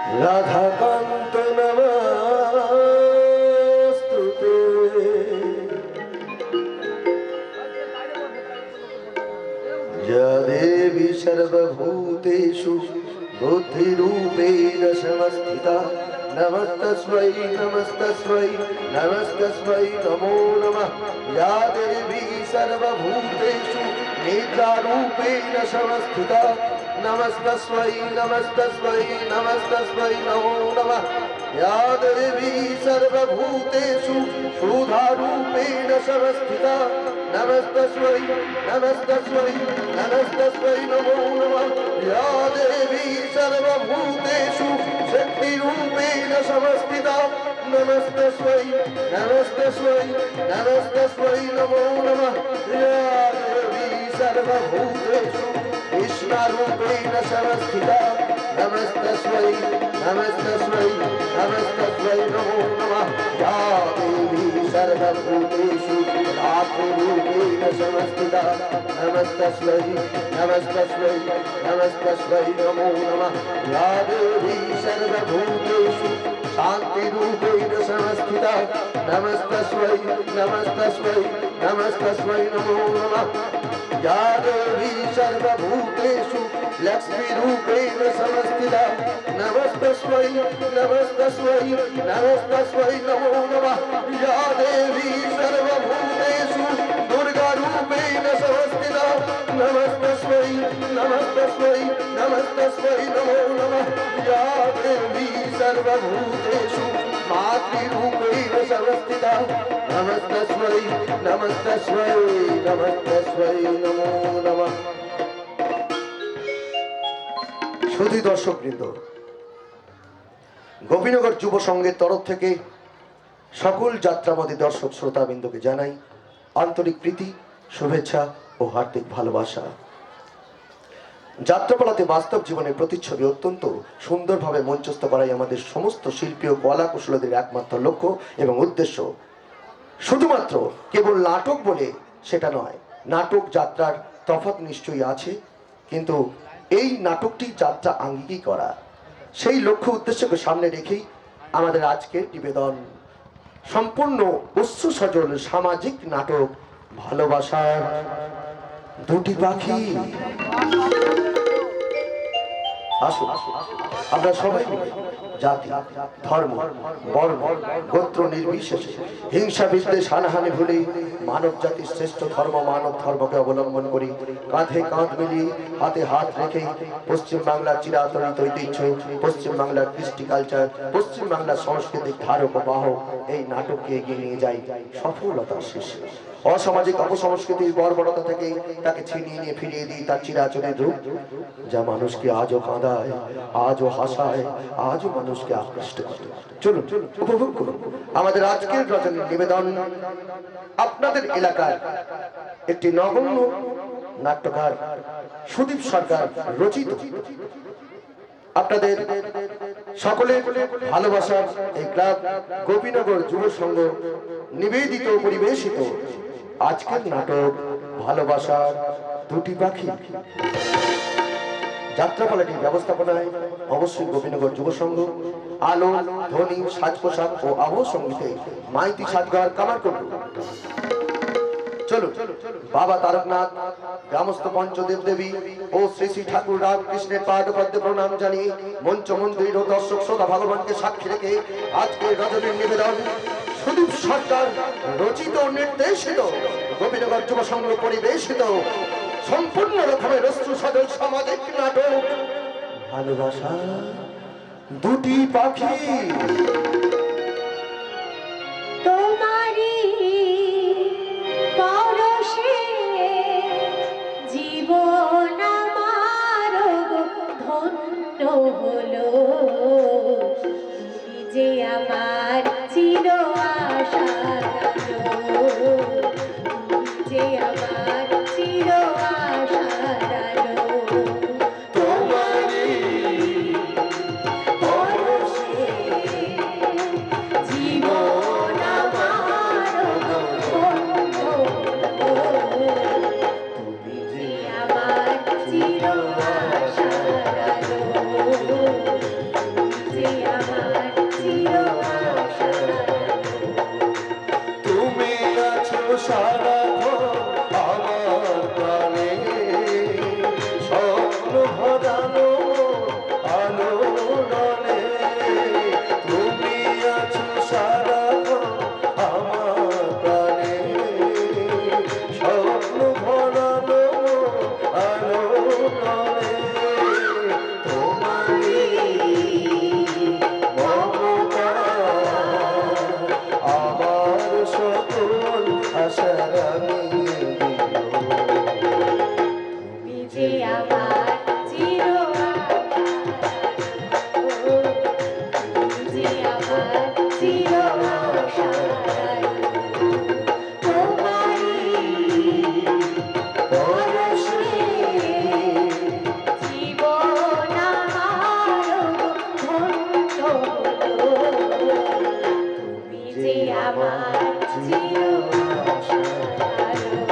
राधाकान्त नमस्तुते या देवी सर्वभूतेषु बुद्धिरूपेण संस्थिता नमस्तस्मै नमस्तस्मै नमस्तस्मै नमो नमः या देवी सर्वभूतेषु निद्रारूपेण संस्थिता नमस्तस्मै नमस्तस्मै नमस्तस्मै नमो नमः या देवी सर्वभूतेषु क्षुधारूपेण संस्थिता नमस्तस्मै नमस्तस्मै नमस्तस्मै नमो नमः या देवी सर्वभूतेषु शक्तिरूपेण संस्थिता नमस्तस्मै नमस्तस्मै नमस्तस्मै नमो नमः या देवी सर्वभूतेषु कृष्णारूपेण संस्थिता नमस्तस्मै नमस्तस्मै नमस्तस्मै नमो नमः या देवी सर्वभूतेषु रात्रिरूपेण संस्थिता नमस्तस्मै नमस्तस्मै नमस्तस्मै नमो नमः या देवी सर्वभूतेषु शान्तिरूपेण संस्थिता नमस्तस्मै नमस्तस्मै नमस्तस्मै नमो नमः या देवी सर्वभूतेषु लक्ष्मीरूपेण संस्थिता नमस्तस्मै नमस्तस्मै नमस्तस्मै नमो नमः या देवी सर्वभूतेषु दुर्गारूपेण संस्थिता नमस्तस्मै नमस्तस्मै नमस्तस्मै नमो नमः या देवी सर्वभूतेषु मातृरूपेण संस्थिता नमस्तस्मै नमस्तस्मै नमस्तस्मै नमो नमः। সুধী দর্শকবৃন্দ, গোপীনগর যুব সংঘের তরফ থেকে সকল যাত্রাবাদী দর্শক শ্রোতাবৃন্দকে জানাই আন্তরিক প্রীতি, শুভেচ্ছা ও হার্দিক ভালোবাসা। যাত্রাপালাতে বাস্তব জীবনের প্রতিচ্ছবি অত্যন্ত সুন্দরভাবে মঞ্চস্থ করাই আমাদের সমস্ত শিল্পী ও কলা কুশলীদের একমাত্র লক্ষ্য এবং উদ্দেশ্য। শুধুমাত্র কেবল নাটক বলে সেটা নয়, নাটক যাত্রার তফাৎ নিশ্চয়ই আছে, কিন্তু এই নাটকটি যাত্রা আঙ্গিকই করা, সেই লক্ষ্য উদ্দেশ্যকে সামনে রেখেই আমাদের আজকের নিবেদন সম্পূর্ণ উৎস সজল সামাজিক নাটক ভালোবাসার দুটি পাখি। আসুন আমরা সবাই মিলে জাতি, ধর্ম, বর্ণ, গোত্র নির্বিশেষে হিংসা বিদ্বেষ হানাহানি ভুলে মানব জাতির শ্রেষ্ঠ ধর্ম মানব ধর্মকে অবলম্বন করি, কাঁধে কাঁধ মিলিয়ে হাতে হাত রেখে পশ্চিম বাংলার চিরাচরিত ঐতিহ্য, পশ্চিম বাংলার কৃষ্টি কালচার, পশ্চিম বাংলার সাংস্কৃতিক ধারক ও বাহক এই নাটককে এগিয়ে নিয়ে যাই সফলতার শীর্ষে। অসামাজিক অপসংস্কৃতির বর্বরতা থেকে তাকে ছিনিয়ে নিয়ে ফিরিয়ে দিই তার চিরাচরিত রূপ, যা মানুষকে আজও কাঁদায়, আজও হাসায়, আজও মানুষকে আকৃষ্ট করে। চলুন উপভোগ করুন আমাদের আজকের রচনার নিবেদন। আপনাদের এলাকার একটি নগণ্য নাট্যকার সুদীপ সরকার রচিত, আপনাদের সকলের ভালোবাসার এই ক্লাব গোপীনগর যুব সংঘ নিবেদিত পরিবেশিত আজকের নাটক ভালোবাসার দুটি পাখি। যাত্রাপালাটির ব্যবস্থাপনায় অবশ্যই গোপীনগর যুব সংঘ, আলো, ধ্বনি, সাজ পোশাক ও আবহ সঙ্গীতে মাইতি সাজগার কামার করল। চলুন বাবা তারকনাথ, গ্রামস্থ পঞ্চদেব দেবী ও শ্রী শ্রী ঠাকুর রামকৃষ্ণের পাদপদ্মে প্রণাম জানিয়ে মঞ্চ মন্দির ও দর্শক শ্রোতা ভগবানকে সাক্ষী রেখে আজকের রজনীর নিবেদন সুদীপ সরকার রচিত নির্দেশিত গোপীনগর যুব সংঘ পরিবেশিত সম্পূর্ণ রকমের অশ্রু সজল সামাজিক নাটক ভালোবাসা দুটি পাখি। জীবন আমার ধন্য হলো, তুমি যে আমার চির আশা, তুমি যে আমার চির আশা। যে আমার চির আশার আলো।